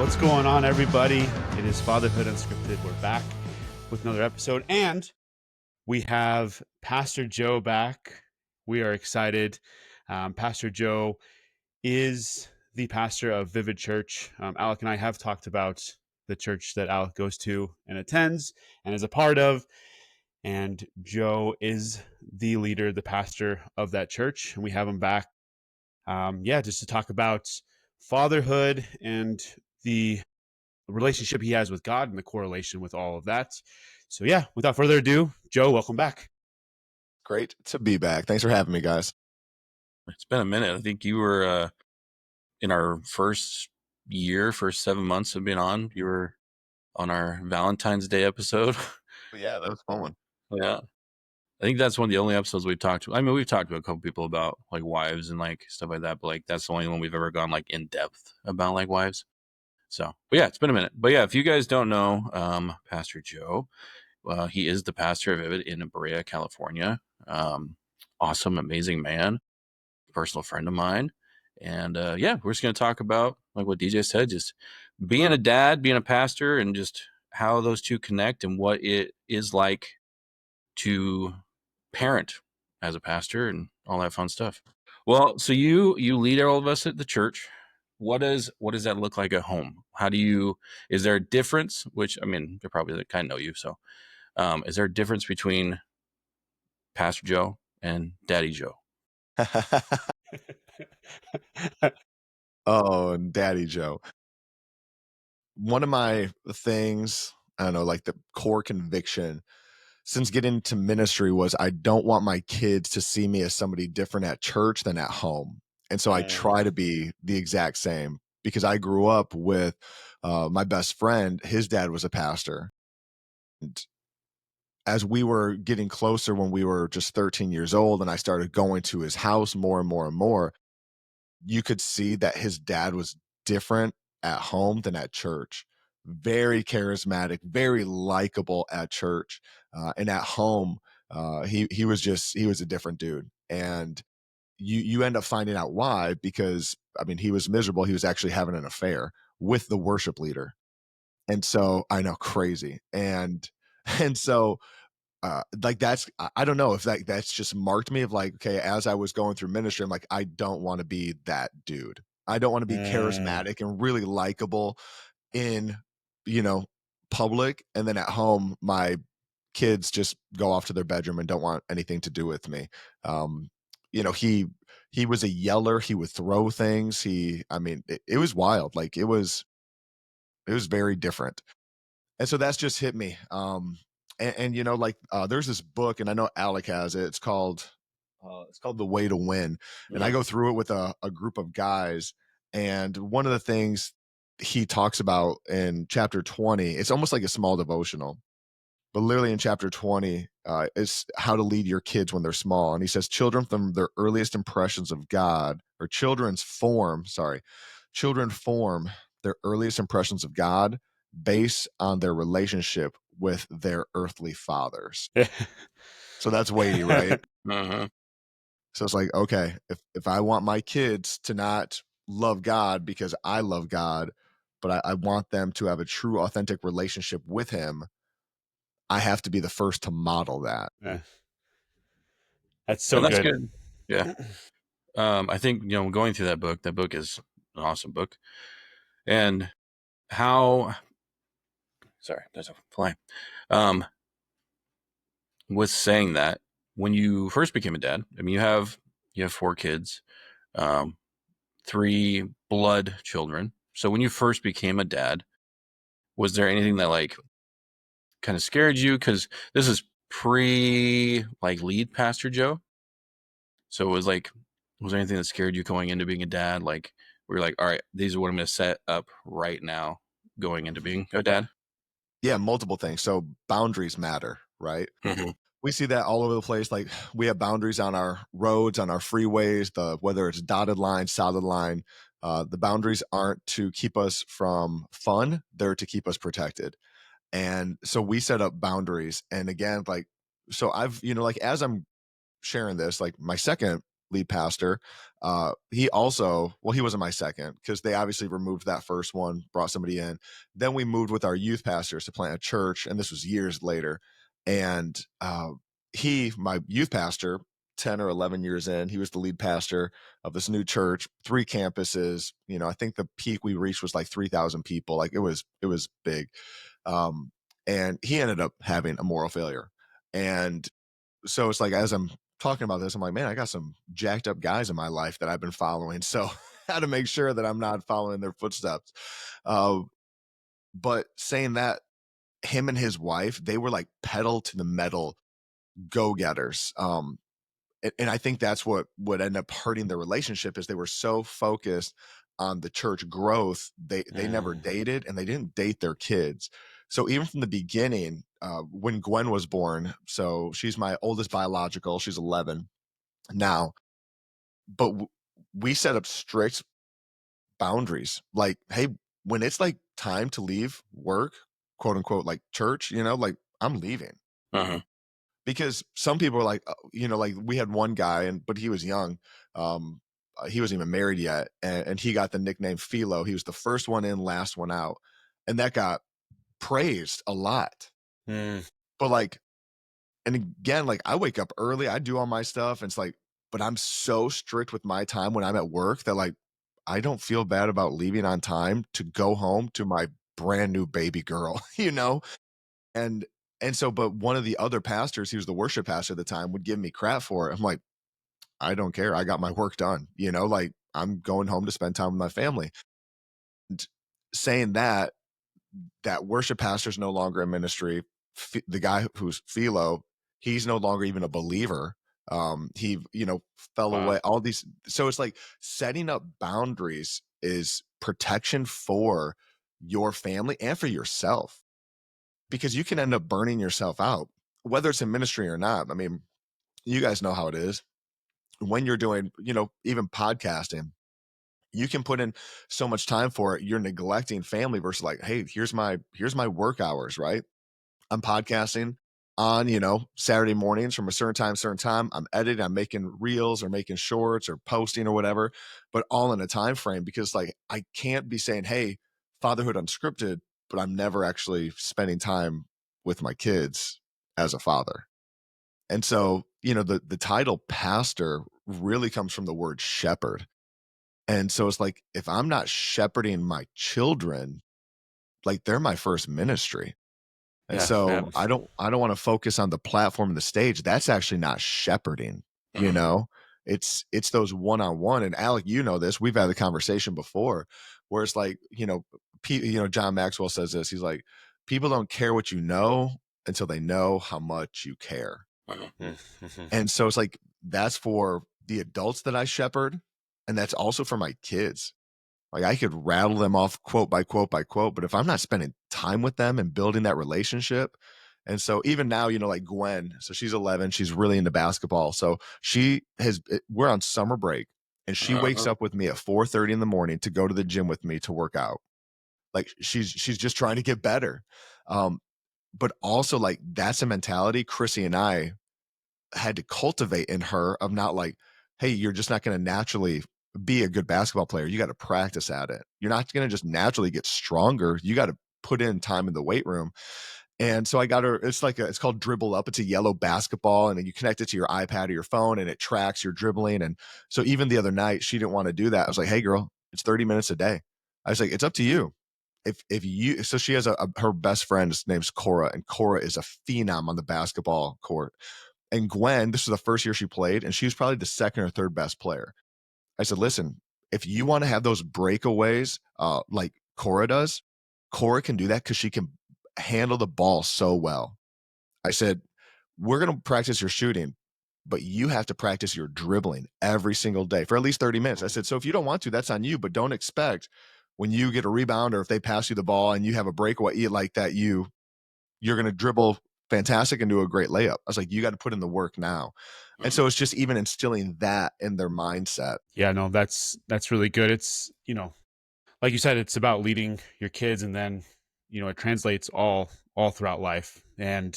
What's going on, everybody? It is Fatherhood Unscripted. We're back with another episode, and we have Pastor Joe back. We are excited. Pastor Joe is the pastor of Vivid Church. Alec and I have talked about the church that Alec goes to and attends and is a part of, and Joe is the leader, the pastor of that church, and we have him back, just to talk about fatherhood and the relationship he has with God and the correlation with all of that. So yeah, without further ado, Joe, welcome back. Great to be back. Thanks for having me, guys. It's been a minute. I think you were in our first 7 months of being on. You were on our Valentine's Day episode. Yeah, that was a fun one. Yeah. I think that's one of the only episodes we've talked to. I mean, we've talked to a couple people about like wives and like stuff like that, but like that's the only one we've ever gone like in depth about like wives. So, but yeah, it's been a minute. But yeah, if you guys don't know, Pastor Joe, he is the pastor of Vivid in Brea, California. Awesome, amazing man, personal friend of mine. And we're just going to talk about, like what DJ said, just being a dad, being a pastor, and just how those two connect and what it is like to parent as a pastor and all that fun stuff. Well, so you lead all of us at the church. What does that look like at home? Is there a difference? Which, I mean, they probably kind of know you. So is there a difference between Pastor Joe and Daddy Joe? Oh, and Daddy Joe. One of my things, I don't know, like the core conviction since getting into ministry was I don't want my kids to see me as somebody different at church than at home. And so I try to be the exact same because I grew up with my best friend. His dad was a pastor. And as we were getting closer when we were just 13 years old and I started going to his house more and more and more, you could see that his dad was different at home than at church. Very charismatic, very likable at church, and at home, he was a different dude. And you end up finding out why, because I mean he was miserable. He was actually having an affair with the worship leader, and so I know, crazy, and so like that's I don't know if that's just marked me of like, okay, as I was going through ministry, I'm like, I don't want to be that dude. I don't want to be charismatic and really likable in, public. And then at home, my kids just go off to their bedroom and don't want anything to do with me. Um, he was a yeller. He would throw things. It was wild. Like it was very different. And so that's just hit me. There's this book, and I know Alec has it. It's called The Way to Win. And I go through it with a group of guys. And one of the things he talks about in chapter 20, it's almost like a small devotional, but literally in chapter 20 is how to lead your kids when they're small. And he says, children from their earliest impressions of God, or children form their earliest impressions of God based on their relationship with their earthly fathers. So that's weighty, right? Uh-huh. So it's like, okay, if I want my kids to not love God because I love God, but I want them to have a true, authentic relationship with him, I have to be the first to model that. Yeah. That's so that's good. Yeah. I think, going through that book is an awesome book. And sorry, there's a fly. With saying that, when you first became a dad, I mean, you have 4 kids, 3 blood children. So when you first became a dad, was there anything that like kind of scared you? Because this is lead Pastor Joe. So it was like, was there anything that scared you going into being a dad? Like, we were like, all right, these are what I'm going to set up right now going into being a dad. Yeah, multiple things. So boundaries matter, right? Mm-hmm. We see that all over the place. Like we have boundaries on our roads, on our freeways, whether it's dotted line, solid line. The boundaries aren't to keep us from fun. They're to keep us protected. And so we set up boundaries. And again, like, so I've, as I'm sharing this, like my second lead pastor. He also, well, he wasn't my second because they obviously removed that first one, brought somebody in. Then we moved with our youth pastors to plant a church, and this was years later. And my youth pastor, 10 or 11 years in, he was the lead pastor of this new church, 3 campuses. I think the peak we reached was like 3,000 people. Like it was big. And he ended up having a moral failure. And so it's like, as I'm talking about this, I'm like, man, I got some jacked up guys in my life that I've been following. So how to make sure that I'm not following their footsteps. But saying that, him and his wife, they were like pedal to the metal go-getters. And I think that's what would end up hurting their relationship, is they were so focused on the church growth. They never dated, and they didn't date their kids. So even from the beginning, when Gwen was born, so she's my oldest biological, she's 11 now, but we set up strict boundaries. Like, hey, when it's like time to leave work, quote unquote, like church, like I'm leaving. Uh-huh. Because some people are like, like we had one guy, but he was young. He wasn't even married yet. And he got the nickname Philo. He was the first one in, last one out. And that got praised a lot. But like, and again, like I wake up early, I do all my stuff. And it's like, but I'm so strict with my time when I'm at work that like, I don't feel bad about leaving on time to go home to my brand new baby girl, And so, but one of the other pastors, he was the worship pastor at the time, would give me crap for it. I'm like, I don't care. I got my work done. Like I'm going home to spend time with my family. And saying that worship pastor's no longer in ministry. The guy who's Philo, he's no longer even a believer. He, fell away. All these. So it's like setting up boundaries is protection for your family and for yourself, because you can end up burning yourself out, whether it's in ministry or not. I mean, you guys know how it is when you're doing, even podcasting. You can put in so much time for it. You're neglecting family versus like, hey, here's my work hours, right? I'm podcasting on, Saturday mornings from a certain time. I'm editing, I'm making reels or making shorts or posting or whatever, but all in a time frame, because like I can't be saying, hey, Fatherhood Unscripted, but I'm never actually spending time with my kids as a father. And so, the title pastor really comes from the word shepherd. And so it's like, if I'm not shepherding my children, like they're my first ministry. And so I don't want to focus on the platform and the stage. That's actually not shepherding, It's those one-on-one. And Alec, this, we've had the conversation before, where it's like, John Maxwell says this. He's like, people don't care what you know until they know how much you care. And so it's like, that's for the adults that I shepherd. And that's also for my kids. Like I could rattle them off quote by quote by quote, but if I'm not spending time with them and building that relationship. And so even now, like Gwen, so she's 11, she's really into basketball. So we're on summer break, and she wakes up with me at 4:30 in the morning to go to the gym with me to work out. Like she's just trying to get better. But also like that's a mentality Chrissy and I had to cultivate in her, of not like, hey, you're just not going to naturally be a good basketball player. You got to practice at it. You're not going to just naturally get stronger. You got to put in time in the weight room. And so I got her, it's called Dribble Up. It's a yellow basketball, and then you connect it to your iPad or your phone, and it tracks your dribbling. And so even the other night, she didn't want to do that. I was like, hey girl, it's 30 minutes a day. I was like, it's up to you. If you, so she has her best friend, his name's Cora, and Cora is a phenom on the basketball court. And Gwen, this was the first year she played, and she was probably the second or third best player. I said, listen, if you want to have those breakaways like Cora does, Cora can do that because she can handle the ball so well. I said, we're going to practice your shooting, but you have to practice your dribbling every single day for at least 30 minutes. I said, so if you don't want to, that's on you, but don't expect when you get a rebound or if they pass you the ball and you have a breakaway like that, you're going to dribble fantastic and do a great layup. I was like, you got to put in the work now. And so it's just even instilling that in their mindset. Yeah, no, that's really good. It's, like you said, it's about leading your kids, and then, it translates all throughout life. And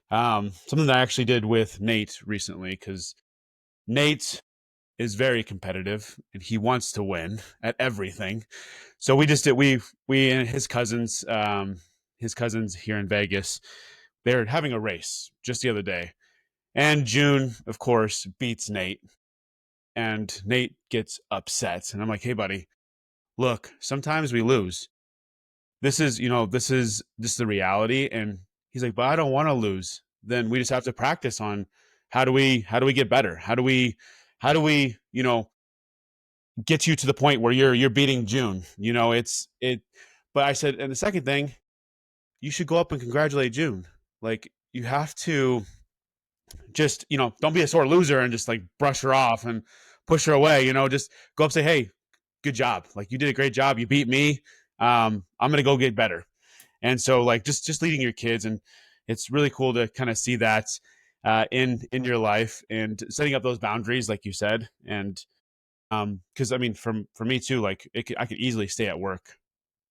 something that I actually did with Nate recently, because Nate, is very competitive and he wants to win at everything. So we just did we and his cousins here in Vegas, they're having a race just the other day. And June, of course, beats Nate. And Nate gets upset. And I'm like, hey buddy, look, sometimes we lose. This is, this is just the reality. And he's like, but I don't want to lose. Then we just have to practice on how do we get better? How do we, get you to the point where you're beating June? But I said, and the second thing, you should go up and congratulate June. Like you have to just, don't be a sore loser and just like brush her off and push her away, just go up, say, hey, good job. Like you did a great job. You beat me. I'm going to go get better. And so like just leading your kids, and it's really cool to kind of see that in your life and setting up those boundaries, like you said. And because I mean, for me too, like I could easily stay at work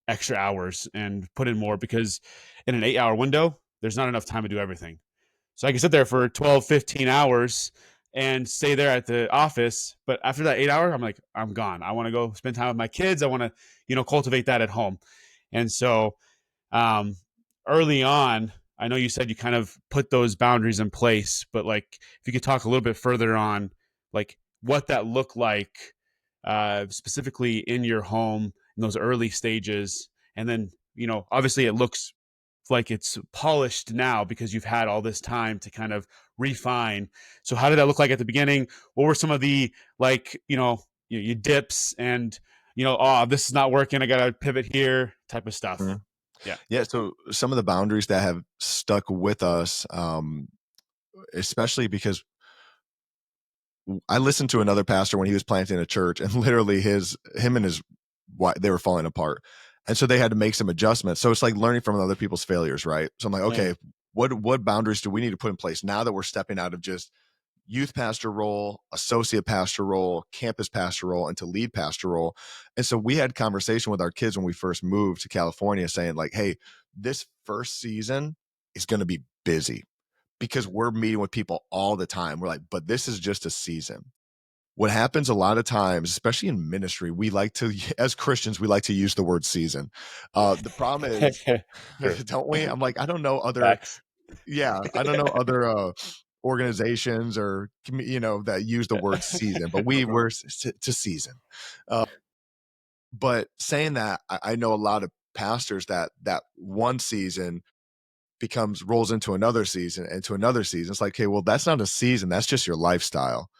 extra hours and put in more, because in an 8-hour window, there's not enough time to do everything. So I can sit there for 12, 15 hours and stay there at the office. But after that 8 hour, I'm like, I'm gone. I want to go spend time with my kids. I want to, cultivate that at home. And so um, early on, I know you said you kind of put those boundaries in place, but like if you could talk a little bit further on like what that looked like specifically in your home in those early stages. And then, obviously it looks like it's polished now because you've had all this time to kind of refine. So how did that look like at the beginning? What were some of the like, you dips and, oh, this is not working, I got to pivot here type of stuff. Mhm. Yeah. Yeah. So some of the boundaries that have stuck with us, especially because I listened to another pastor when he was planting a church, and literally him and his wife, they were falling apart. And so they had to make some adjustments. So it's like learning from other people's failures, right? So I'm like, okay, what boundaries do we need to put in place now that we're stepping out of just youth pastor role, associate pastor role, campus pastor role, into lead pastor role? And so we had conversation with our kids when we first moved to California saying like, hey, this first season is going to be busy because we're meeting with people all the time. We're like, but this is just a season. What happens a lot of times, especially in ministry, we like to, as Christians, we like to use the word season. The problem is, Sure. don't we? I'm like, I don't know other, Facts. I don't know other organizations or, that use the word season, but we're to season. But saying that, I know a lot of pastors that one season rolls into another season, into another season. It's like, hey, well, that's not a season. That's just your lifestyle.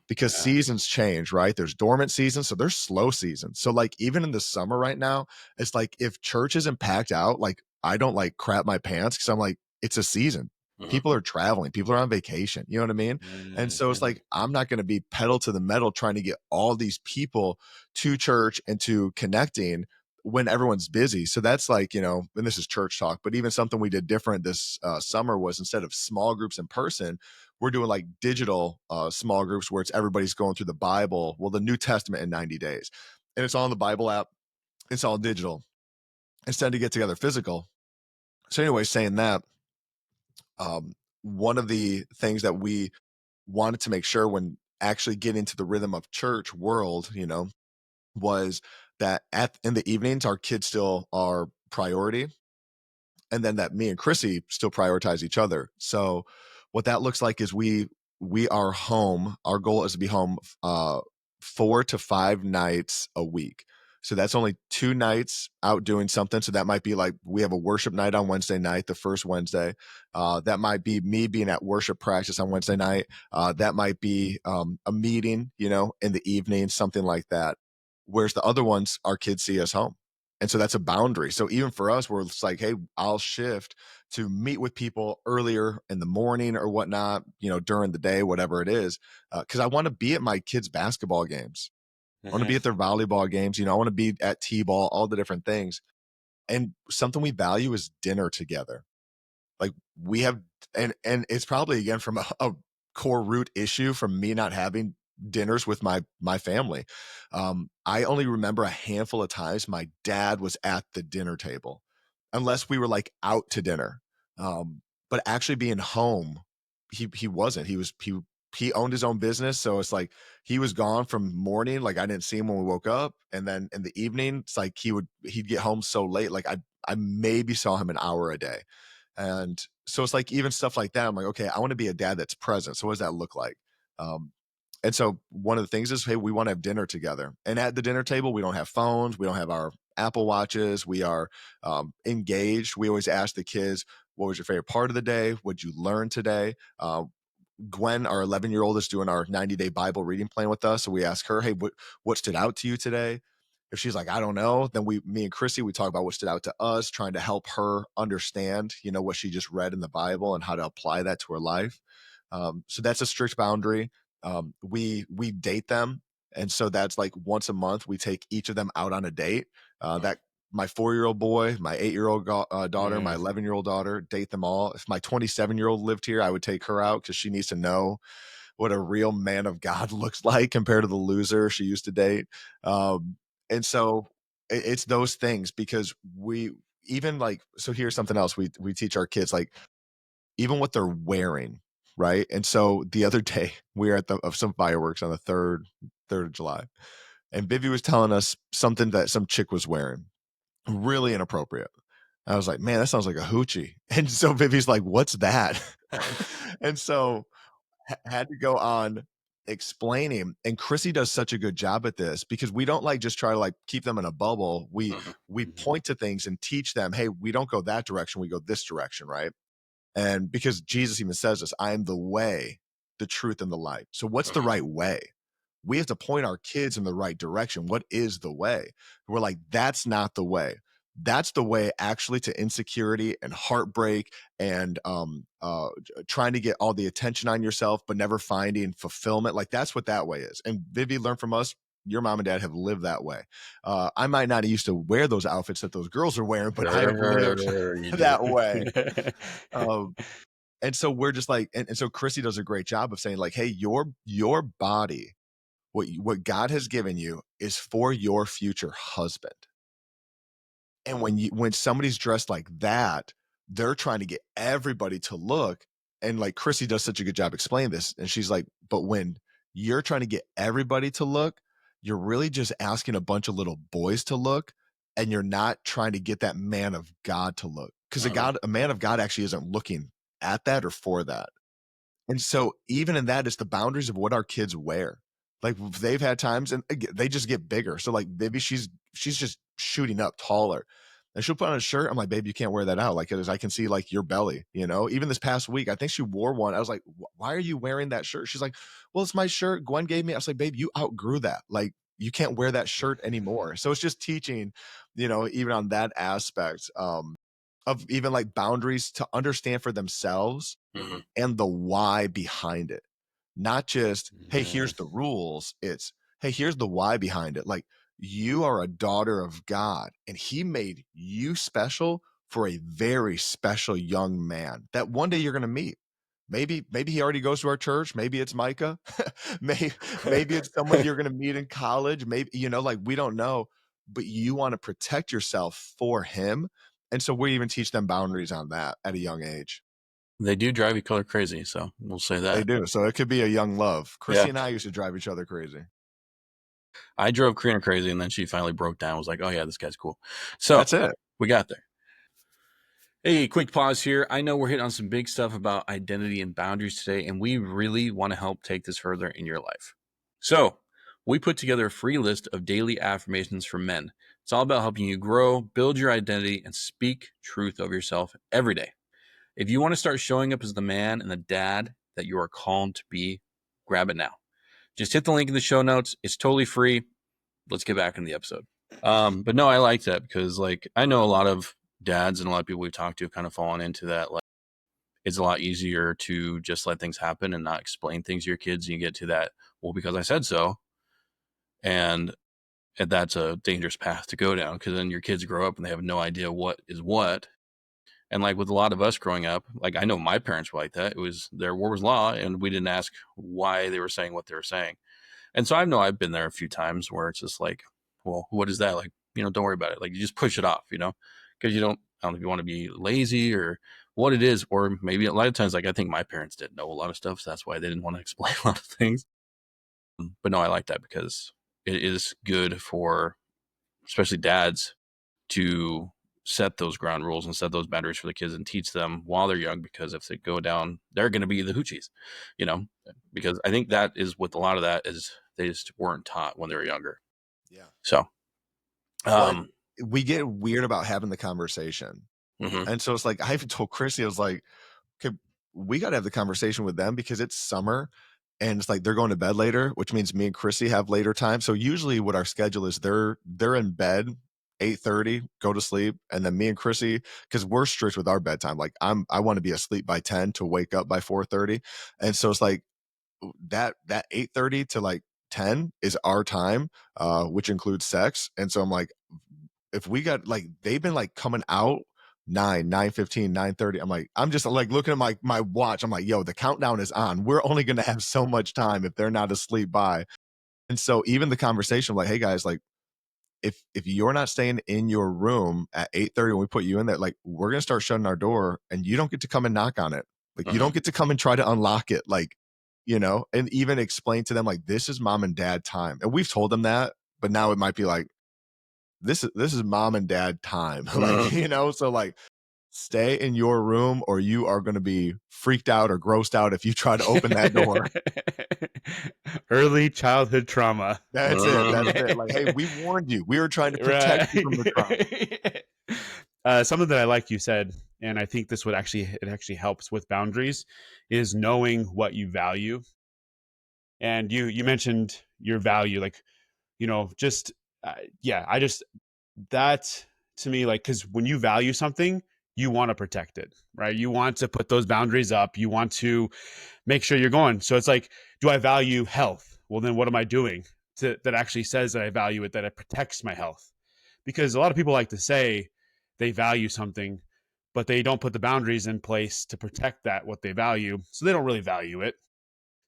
Because seasons change, right? There's dormant seasons, so there's slow seasons. So like even in the summer right now, it's like if church isn't packed out, like I don't like crap my pants because I'm like, it's a season. People are traveling, people are on vacation. You know what I mean? And so it's like I'm not going to be pedal to the metal trying to get all these people to church and to connecting when everyone's busy. So that's like, and this is church talk, but even something we did different this summer was instead of small groups in person, we're doing like digital small groups where it's everybody's going through the Bible, well, the New Testament in 90 days. And it's all in the Bible app. It's all digital instead to get together physical. So anyway, saying that, one of the things that we wanted to make sure when actually getting into the rhythm of church world, was that in the evenings, our kids still are priority. And then that me and Chrissy still prioritize each other. So what that looks like is we are home. Our goal is to be home 4 to 5 nights a week. So that's only 2 nights out doing something. So that might be like we have a worship night on Wednesday night, the first Wednesday. That might be me being at worship practice on Wednesday night. That might be a meeting, in the evening, something like that. Whereas the other ones, our kids see us home. And so that's a boundary. So even for us, where it's like, hey, I'll shift to meet with people earlier in the morning or whatnot, during the day, whatever it is, because I want to be at my kids' basketball games. I want to be at their volleyball games. I want to be at T-ball, all the different things. And something we value is dinner together. Like we have, and it's probably again from a core root issue from me not having dinners with my family. I only remember a handful of times my dad was at the dinner table, unless we were like out to dinner. But actually being home, he wasn't. He he owned his own business. So it's like he was gone from morning, like I didn't see him when we woke up. And then in the evening, it's like he'd get home so late, like I maybe saw him an hour a day. And so it's like even stuff like that. I'm like, okay, I want to be a dad that's present. So what does that look like? And so one of the things is, hey, we want to have dinner together. And at the dinner table, we don't have phones. We don't have our Apple Watches. We are engaged. We always ask the kids, what was your favorite part of the day? What'd you learn today? Gwen, our 11-year-old, is doing our 90-day Bible reading plan with us. So we ask her, hey, what stood out to you today? If she's like, I don't know, then me and Chrissy, we talk about what stood out to us, trying to help her understand, what she just read in the Bible and how to apply that to her life. So that's a strict boundary. We date them. And so that's like once a month, we take each of them out on a date. That my 4-year-old boy, my 8-year-old daughter, my 11-year-old daughter, date them all. If my 27-year-old lived here, I would take her out because she needs to know what a real man of God looks like compared to the loser she used to date. And so it's those things, because we even like, so here's something else we teach our kids, like even what they're wearing. Right. And so the other day we were at some fireworks on the 3rd of July, and Vivi was telling us something that some chick was wearing, really inappropriate. I was like, man, that sounds like a hoochie. And so Vivi's like, what's that? And so had to go on explaining, and Chrissy does such a good job at this, because we don't like just try to like keep them in a bubble. We point to things and teach them, hey, we don't go that direction, we go this direction, right? And because Jesus even says this, I am the way, the truth, and the light. So what's the right way? We have to point our kids in the right direction. What is the way? We're like, that's not the way. That's the way actually to insecurity and heartbreak and trying to get all the attention on yourself, but never finding fulfillment. Like that's what that way is. And Vivi learned from us. Your mom and dad have lived that way. I might not have used to wear those outfits that those girls are wearing, but I have lived that way. And so we're just like, and so Chrissy does a great job of saying like, hey, your body, what God has given you is for your future husband. And when somebody's dressed like that, they're trying to get everybody to look. And like Chrissy does such a good job explaining this. And she's like, but when you're trying to get everybody to look, you're really just asking a bunch of little boys to look, and you're not trying to get that man of God to look. Because a man of God actually isn't looking at that or for that. And so even in that, it's the boundaries of what our kids wear. Like they've had times and they just get bigger. So like maybe she's just shooting up taller, and she'll put on a shirt. I'm like, babe, you can't wear that out. Like I can see like your belly, even this past week, I think she wore one. I was like, why are you wearing that shirt? She's like, well, it's my shirt Gwen gave me. I was like, babe, you outgrew that. Like you can't wear that shirt anymore. So it's just teaching, even on that aspect, of even like boundaries to understand for themselves and the why behind it. Not just, hey, here's the rules. It's, hey, here's the why behind it. Like you are a daughter of God, and he made you special for a very special young man that one day you're going to meet. Maybe he already goes to our church. Maybe it's Micah. maybe it's someone you're going to meet in college. Maybe, like we don't know, but you want to protect yourself for him. And so we even teach them boundaries on that at a young age. They do drive each other crazy, so we'll say that. They do. So it could be a young love. Chrissy and I used to drive each other crazy. I drove Karina crazy, and then she finally broke down. Was like, oh yeah, this guy's cool. So that's it. We got there. Hey, quick pause here. I know we're hitting on some big stuff about identity and boundaries today, and we really want to help take this further in your life. So we put together a free list of daily affirmations for men. It's all about helping you grow, build your identity, and speak truth of yourself every day. If you want to start showing up as the man and the dad that you are called to be, grab it now. Just hit the link in the show notes. It's totally free. Let's get back in the episode. But no, I like that because like I know a lot of dads and a lot of people we've talked to have kind of fallen into that. Like it's a lot easier to just let things happen and not explain things to your kids. And you get to that, well, because I said so. And that's a dangerous path to go down because then your kids grow up and they have no idea what is what. And like with a lot of us growing up, like I know my parents were like that. It was their word was law, and we didn't ask why they were saying what they were saying. And so I know I've been there a few times where it's just like, well, what is that? Like, don't worry about it. Like you just push it off, because I don't know if you want to be lazy or what it is, or maybe a lot of times, like, I think my parents didn't know a lot of stuff, so that's why they didn't want to explain a lot of things. But no, I like that because it is good for especially dads to set those ground rules and set those boundaries for the kids and teach them while they're young, because if they go down, they're going to be the hoochies, you know, because I think that is what a lot of that is. They just weren't taught when they were younger. Yeah. So, But we get weird about having the conversation. mhm. And so it's like, I even told Chrissy, I was like, okay, we got to have the conversation with them because it's summer and it's like they're going to bed later, which means me and Chrissy have later time. So usually what our schedule is, they're in bed 8:30, go to sleep, and then me and Chrissy, because we're strict with our bedtime. Like I want to be asleep by 10 to wake up by 4:30. And so it's like that 8:30 to like 10 is our time, which includes sex. And so I'm like, if we got like, they've been like coming out 9:15, 9:30. I'm like, I'm just like looking at my watch. I'm like, yo, the countdown is on. We're only going to have so much time if they're not asleep by. And so even the conversation, like, hey guys, like if you're not staying in your room at 8:30 when we put you in there, like we're going to start shutting our door and you don't get to come and knock on it. Like you don't get to come and try to unlock it. Like, and even explain to them like, this is mom and dad time. And we've told them that, but now it might be like, this is mom and dad time. Like, so like stay in your room or you are going to be freaked out or grossed out if you try to open that door. Early childhood trauma. That's it. That's it. Like, hey, we warned you. We were trying to protect you from the trauma. Something that I like you said, and I think this would actually helps with boundaries, is knowing what you value. And you mentioned your value, like just I just that to me, like, because when you value something, you want to protect it, right? You want to put those boundaries up. You want to make sure you're going. So it's like, do I value health? Well, then what am I doing that actually says that I value it, that it protects my health? Because a lot of people like to say they value something, but they don't put the boundaries in place to protect that what they value. So they don't really value it.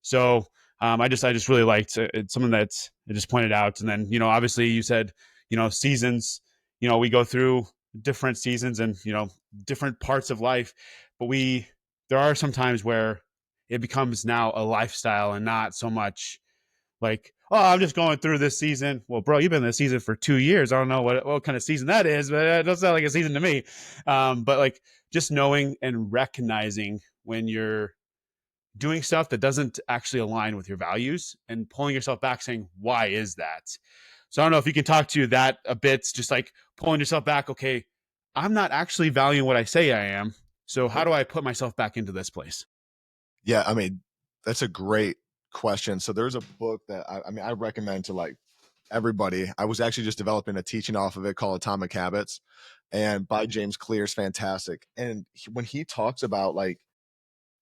So I just really liked it's something that I just pointed out. And then obviously you said seasons. We go through different seasons and different parts of life, but there are some times where it becomes now a lifestyle and not so much like, oh, I'm just going through this season. Well, bro, you've been in this season for 2 years. I don't know what kind of season that is, but it doesn't sound like a season to me. But like just knowing and recognizing when you're doing stuff that doesn't actually align with your values and pulling yourself back saying, why is that? So I don't know if you can talk to that a bit, just like pulling yourself back. Okay, I'm not actually valuing what I say I am. So how do I put myself back into this place? Yeah, I mean, that's a great question. So there's a book that I recommend to like everybody. I was actually just developing a teaching off of it called Atomic Habits, and by James Clear is fantastic. And when he talks about like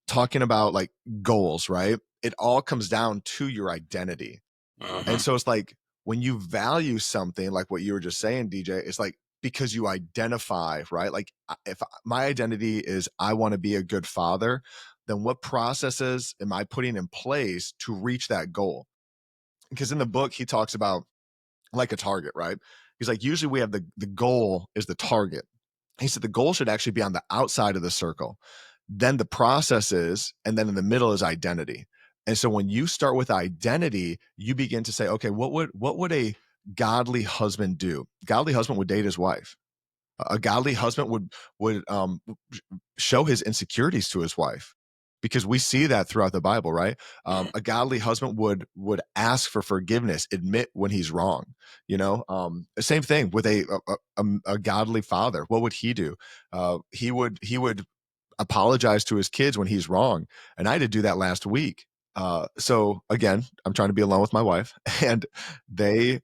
talking about like goals, right? It all comes down to your identity. And so it's like when you value something like what you were just saying, DJ, it's like because you identify, right? Like if my identity is I want to be a good father, then what processes am I putting in place to reach that goal? Because in the book, he talks about like a target, right? He's like, usually we have the goal is the target. He said the goal should actually be on the outside of the circle. Then the process is, and then in the middle is identity. And so when you start with identity, you begin to say, okay, what would a godly husband do? Godly husband would date his wife. A godly husband would show his insecurities to his wife, because we see that throughout the Bible, right? A godly husband would ask for forgiveness, admit when he's wrong. Same thing with a godly father. What would he do? He would apologize to his kids when he's wrong, and I had to do that last week. So again, I'm trying to be alone with my wife, and they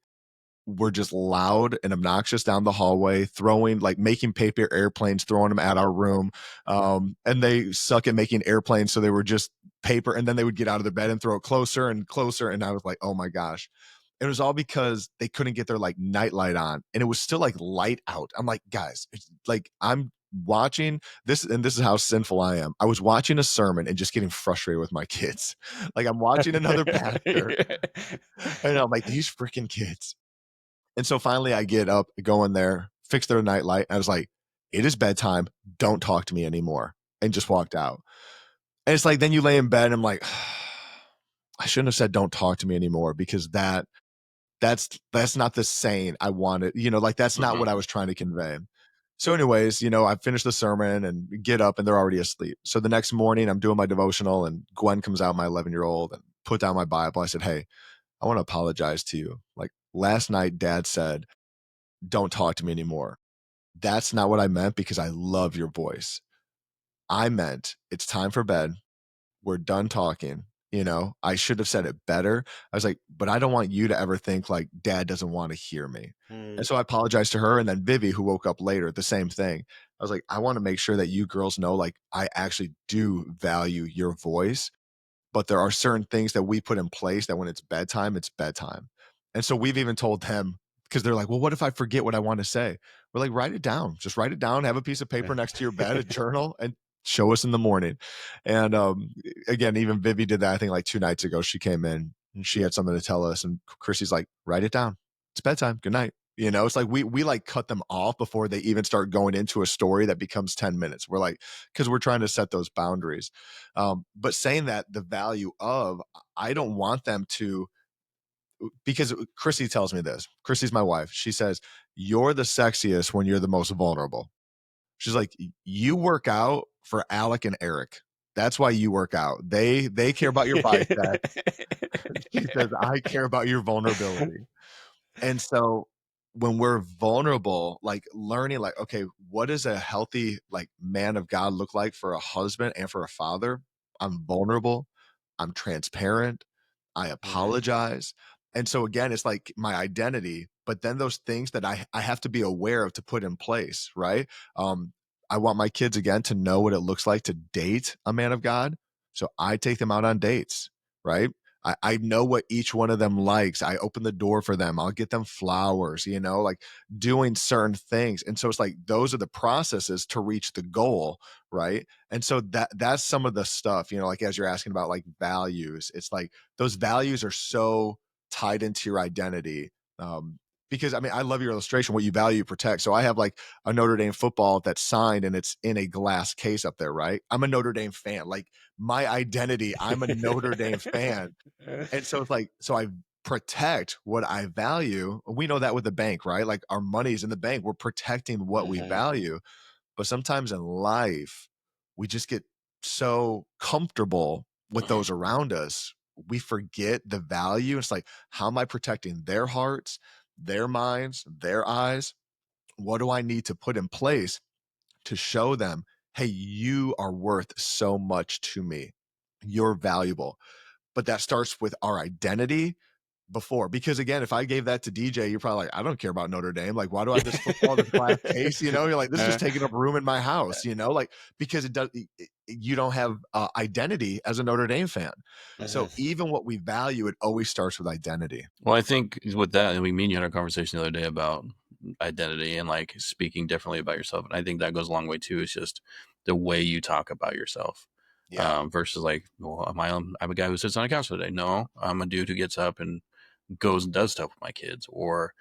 were just loud and obnoxious down the hallway, making paper airplanes, throwing them at our room. And they suck at making airplanes. So they were just paper. And then they would get out of their bed and throw it closer and closer. And I was like, oh my gosh. It was all because they couldn't get their like nightlight on. And it was still like light out. I'm like, guys, it's like I'm watching this, and this is how sinful I am. I was watching a sermon and just getting frustrated with my kids. Like I'm watching another pastor and I'm like, these freaking kids. And so finally I get up, go in there, fix their nightlight. I was like, it is bedtime. Don't talk to me anymore. and just walked out. And it's like, then you lay in bed and I'm like, I shouldn't have said, don't talk to me anymore, because that's not the saying I wanted, like that's not what I was trying to convey. So anyways, I finished the sermon and get up and they're already asleep. So the next morning I'm doing my devotional and Gwen comes out, my 11-year-old, and put down my Bible. I said, hey, I want to apologize to you. Like last night, Dad said, don't talk to me anymore. That's not what I meant, because I love your voice. I meant it's time for bed. We're done talking. I should have said it better. I was like, but I don't want you to ever think like Dad doesn't want to hear me. And so I apologized to her. And then Vivi, who woke up later, the same thing. I was like, I want to make sure that you girls know, like, I actually do value your voice, but there are certain things that we put in place that when it's bedtime, it's bedtime. And so we've even told them, because they're like, well, what if I forget what I want to say? We're like, write it down. Just write it down, have a piece of paper next to your bed, a journal, and show us in the morning. And again, even Vivi did that, I think like 2 nights ago. She came in and she had something to tell us. And Chrissy's like, write it down. It's bedtime. Good night. It's like we like cut them off before they even start going into a story that becomes 10 minutes. We're like, because we're trying to set those boundaries. But saying that the value of, I don't want them to, because Chrissy tells me this. Chrissy's my wife. She says, you're the sexiest when you're the most vulnerable. She's like, you work out for Alec and Eric. That's why you work out. They care about your bicep. She says, I care about your vulnerability. And so when we're vulnerable, like learning, like, okay, what does a healthy like man of God look like for a husband and for a father? I'm vulnerable. I'm transparent. I apologize. And so again, it's like my identity, but then those things that I have to be aware of to put in place, right? I want my kids again to know what it looks like to date a man of God. So I take them out on dates, right? I know what each one of them likes. I open the door for them. I'll get them flowers, like doing certain things. And so it's like, those are the processes to reach the goal. Right. And so that's some of the stuff, like as you're asking about like values, it's like those values are so tied into your identity. Because I mean, I love your illustration, what you value, you protect. So I have like a Notre Dame football that's signed and it's in a glass case up there, right? I'm a Notre Dame fan. Like my identity, I'm a Notre Dame fan. And so it's like, so I protect what I value. We know that with the bank, right? Like our money's in the bank. We're protecting what we value. But sometimes in life, we just get so comfortable with those around us. We forget the value. It's like, how am I protecting their hearts, their minds, their eyes? What do I need to put in place to show them, hey, you are worth so much to me. You're valuable. But that starts with our identity before, because again, if I gave that to DJ, you're probably like, I don't care about Notre Dame. Like, why do I have this football, this glass case? You're like, this is just taking up room in my house, like, because you don't have identity as a Notre Dame fan. So even what we value, it always starts with identity. Well, I think with that, and me and you had a conversation the other day about identity and like speaking differently about yourself. And I think that goes a long way too. It's just the way you talk about yourself. Yeah. Versus like, well, I'm a guy who sits on a couch all day. No, I'm a dude who gets up and goes and does stuff with my kids. Or,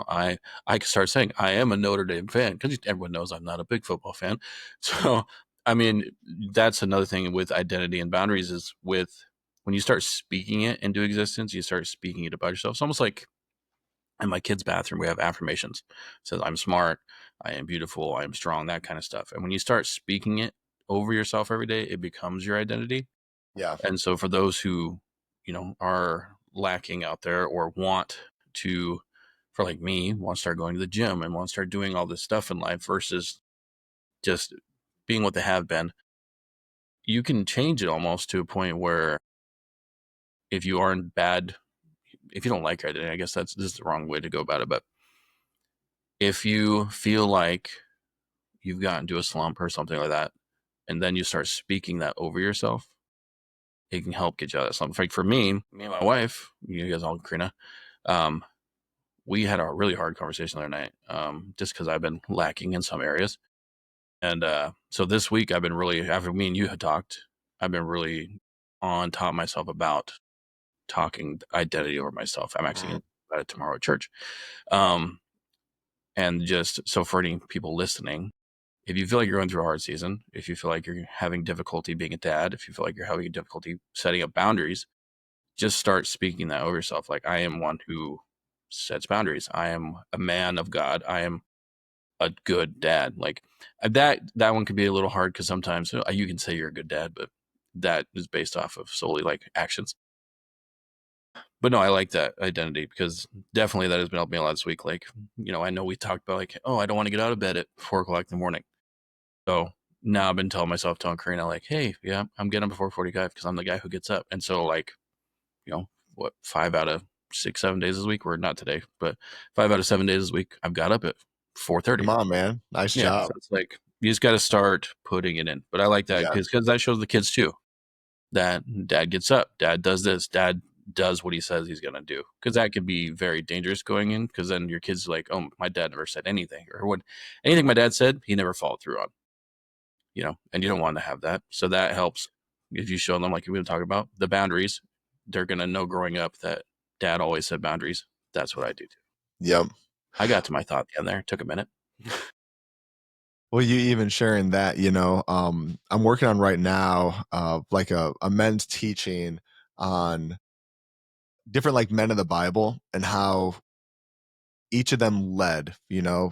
I can start saying I am a Notre Dame fan, because everyone knows I'm not a big football fan. So, I mean, that's another thing with identity and boundaries, is with when you start speaking it into existence, you start speaking it about yourself. It's almost like in my kids' bathroom, we have affirmations. It says, I'm smart, I am beautiful, I am strong, that kind of stuff. And when you start speaking it over yourself every day, it becomes your identity. Yeah. And so for those who, are lacking out there, or want to, for like me, want to start going to the gym and want to start doing all this stuff in life versus just being what they have been, you can change it almost to a point where if you are in bad, if you don't like your identity, I guess this is the wrong way to go about it. But if you feel like you've gotten to a slump or something like that, and then you start speaking that over yourself, it can help get you out of that slump. Like for me and my wife, you guys all, Karina, we had a really hard conversation the other night, just because I've been lacking in some areas. And so this week I've been really, after me and you had talked, I've been really on top of myself about talking identity over myself. I'm actually going to do about it tomorrow at church. And just so for any people listening, if you feel like you're going through a hard season, if you feel like you're having difficulty being a dad, if you feel like you're having difficulty setting up boundaries, just start speaking that over yourself. Like, I am one who sets boundaries. I am a man of God. I am a good dad. Like, that one can be a little hard because sometimes you can say you're a good dad, but that is based off of solely like actions. But no, I like that identity because definitely that has been helping me a lot this week. Like, I know we talked about like, oh, I don't want to get out of bed at 4:00 in the morning. So now I've been telling Karina, like, hey, yeah, I'm getting up before 45 because I'm the guy who gets up. And so, like, 5 out of 6, 7 days this week, or not today, but 5 out of 7 days this week, I've got up at 4:30. Come on, man. Nice Yeah. job. So it's like, you just got to start putting it in. But I like that Yes. because that shows the kids too that dad gets up, dad does this, dad does what he says he's going to do. Because that could be very dangerous going in, because then your kids are like, oh, my dad never said anything, or anything my dad said, he never followed through on, and you don't want to have that. So that helps if you show them, like we've been talking about, the boundaries. They're going to know growing up that dad always said boundaries. That's what I do too. Yep. I got to my thought at the end there. It took a minute. Well, you even sharing that, I'm working on right now, like a men's teaching on different like men of the Bible and how each of them led,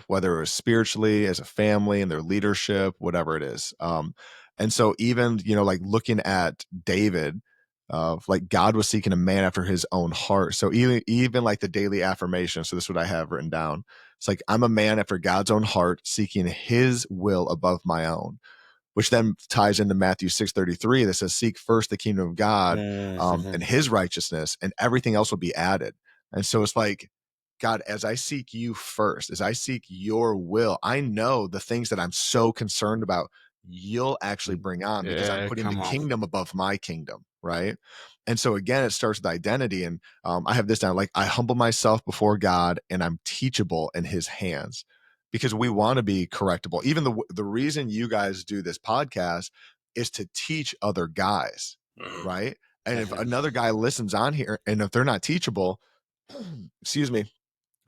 whether it was spiritually, as a family, and their leadership, whatever it is. And so even, like looking at David, like God was seeking a man after his own heart. So even like the daily affirmation. So this is what I have written down. It's like, I'm a man after God's own heart, seeking his will above my own, which then ties into Matthew 6:33 that says, seek first the kingdom of God and his righteousness, and everything else will be added. And so it's like, God, as I seek you first, as I seek your will, I know the things that I'm so concerned about, you'll actually bring on, because I'm putting the kingdom above my kingdom, right? And so again, it starts with identity. And I have this down, like, I humble myself before God and I'm teachable in his hands, because we want to be correctable. Even the reason you guys do this podcast is to teach other guys, right? And if another guy listens on here and if they're not teachable, excuse me,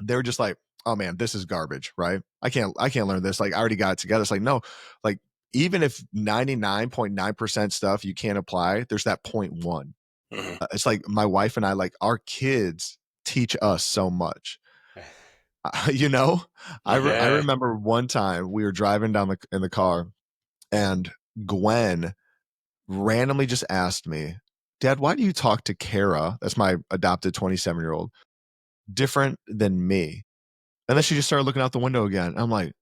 they're just like, oh man, this is garbage, right? I can't learn this. Like, I already got it together. It's like, no, like, even if 99.9% stuff you can't apply, there's that 0.1. It's like my wife and I, like, our kids teach us so much. I remember one time we were driving down in the car, and Gwen randomly just asked me, Dad, why do you talk to Kara, that's my adopted 27-year-old, different than me? And then she just started looking out the window again. I'm like,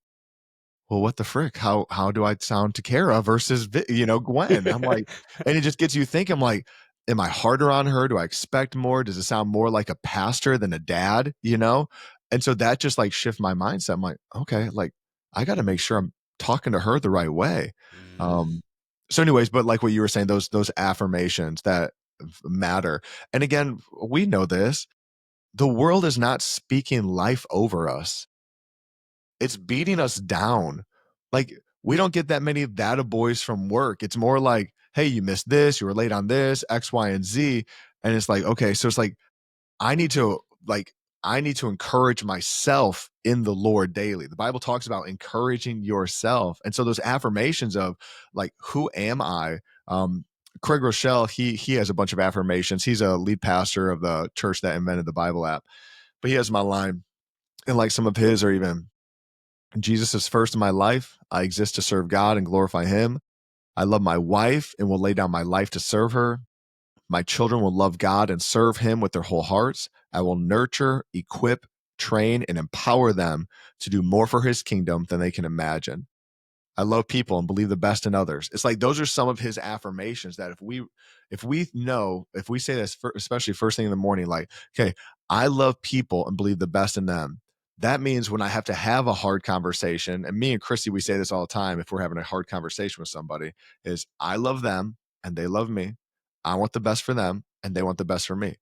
well, what the frick? How do I sound to Kara versus Gwen? I'm like, and it just gets you thinking. I'm like, am I harder on her? Do I expect more? Does it sound more like a pastor than a dad? And so that just like shift my mindset. I'm like, okay, like, I got to make sure I'm talking to her the right way. So anyways, but like what you were saying, those affirmations that matter. And again, we know this. The world is not speaking life over us. It's beating us down. Like, we don't get that many data boys from work. It's more like, hey, you missed this, you were late on this, X, Y, and Z. And it's like, okay, so it's like, I need to encourage myself in the Lord daily. The Bible talks about encouraging yourself. And so those affirmations of like, who am I? Craig Rochelle, he has a bunch of affirmations. He's a lead pastor of the church that invented the Bible app, but he has my line. And like some of his are even, Jesus is first in my life. I exist to serve God and glorify him. I love my wife and will lay down my life to serve her. My children will love God and serve him with their whole hearts. I will nurture, equip, train, and empower them to do more for his kingdom than they can imagine. I love people and believe the best in others. It's like, those are some of his affirmations that if we say this, especially first thing in the morning, like, okay, I love people and believe the best in them. That means when I have to have a hard conversation, and me and Christy, we say this all the time, if we're having a hard conversation with somebody, is I love them and they love me. I want the best for them and they want the best for me.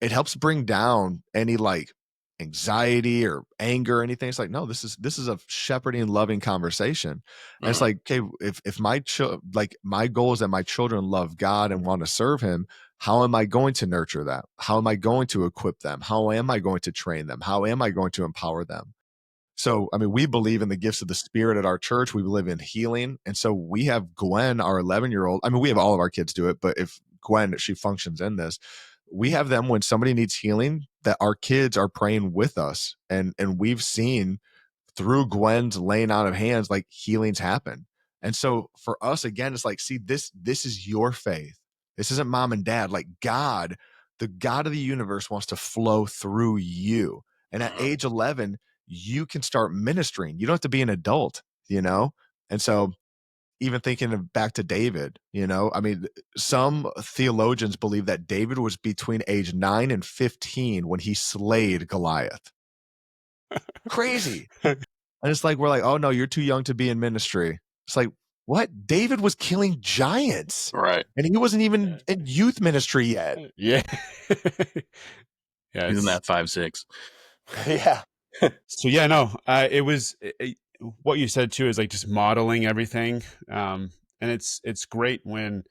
It helps bring down any like anxiety or anger or anything. It's like, no, this is a shepherding, loving conversation. And it's like, okay, if my goal is that my children love God and want to serve him, how am I going to nurture that? How am I going to equip them? How am I going to train them? How am I going to empower them? So, I mean, we believe in the gifts of the Spirit at our church. We believe in healing. And so we have Gwen, our 11-year-old. I mean, we have all of our kids do it, but if Gwen, she functions in this, we have them when somebody needs healing, that our kids are praying with us. And we've seen through Gwen's laying out of hands, like healings happen. And so for us, again, it's like, see, this is your faith. This isn't mom and dad. Like God, the God of the universe wants to flow through you. And at age 11, you can start ministering. You don't have to be an adult, you know? And so even thinking of back to David, you know, I mean, some theologians believe that David was between age 9 and 15 when he slayed Goliath. Crazy. And it's like, we're like, oh no, you're too young to be in ministry. It's like, what? David was killing giants. Right. And he wasn't even in youth ministry yet. Yeah. Yeah. He's in that 5'6". Yeah. So yeah, no, it was what you said too is like just modeling everything. And it's great when,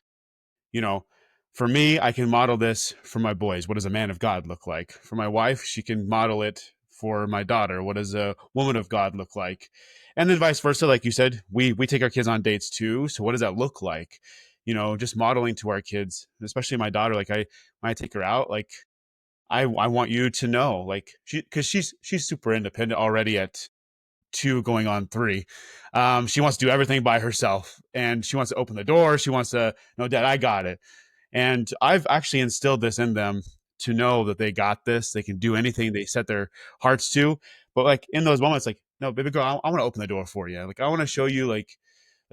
you know, for me, I can model this for my boys. What does a man of God look like? For my wife, she can model it for my daughter. What does a woman of God look like? And then vice versa. Like you said, we take our kids on dates too. So what does that look like? You know, just modeling to our kids, especially my daughter. Like when I take her out, like I want you to know, like because she's super independent already at 2 going on 3. She wants to do everything by herself, and she wants to open the door. She wants to, no, Dad, I got it. And I've actually instilled this in them to know that they got this. They can do anything they set their hearts to. But like in those moments, like, no, baby girl, I want to open the door for you. Like I want to show you, like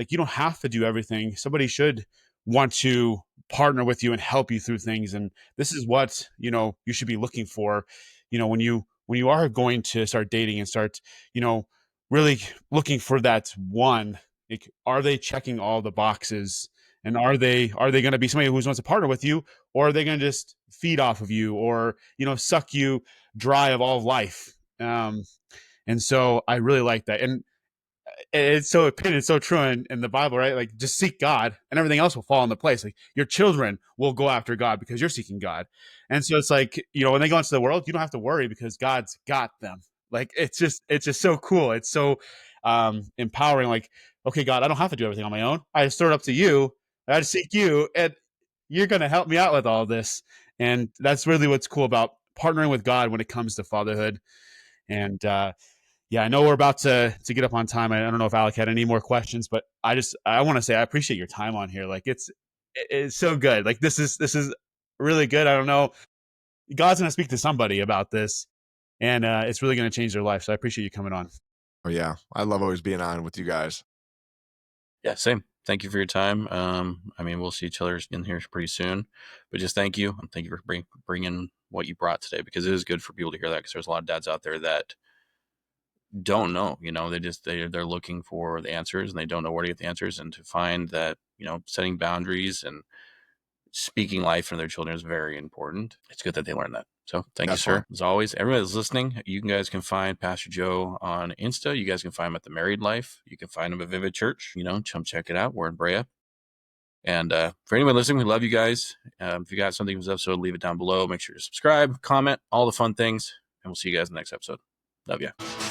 you don't have to do everything. Somebody should want to partner with you and help you through things. And this is what, you know, you should be looking for, you know, when you are going to start dating and start, you know, really looking for that one. Like, are they checking all the boxes? And are they going to be somebody who wants to partner with you, or are they going to just feed off of you, or, you know, suck you dry of all of life? And so I really like that. And it's so true in the Bible, right? Like just seek God and everything else will fall into place. Like your children will go after God because you're seeking God. And so it's like, you know, when they go into the world, you don't have to worry because God's got them. Like it's just so cool. It's so empowering. Like, okay, God, I don't have to do everything on my own. I just throw it up to you. I just seek you and you're going to help me out with all this. And that's really what's cool about partnering with God when it comes to fatherhood. And yeah, I know we're about to get up on time. I don't know if Alec had any more questions, but I want to say I appreciate your time on here. Like it's so good. Like this is really good. I don't know. God's gonna speak to somebody about this, and it's really gonna change their life. So I appreciate you coming on. Oh yeah. I love always being on with you guys. Yeah, same. Thank you for your time. I mean, we'll see each other in here pretty soon, but just thank you. And thank you for bringing what you brought today, because it is good for people to hear that, because there's a lot of dads out there that don't know, you know, they're looking for the answers and they don't know where to get the answers, and to find that, you know, setting boundaries and speaking life into their children is very important. It's good that they learn that. So thank you, sir. As always, everybody that's listening, you guys can find Pastor Joe on Insta. You guys can find him at The Married Life. You can find him at Vivid Church. You know, come check it out. We're in Brea. And for anyone listening, we love you guys. If you got something from this episode, leave it down below. Make sure to subscribe, comment, all the fun things. And we'll see you guys in the next episode. Love you.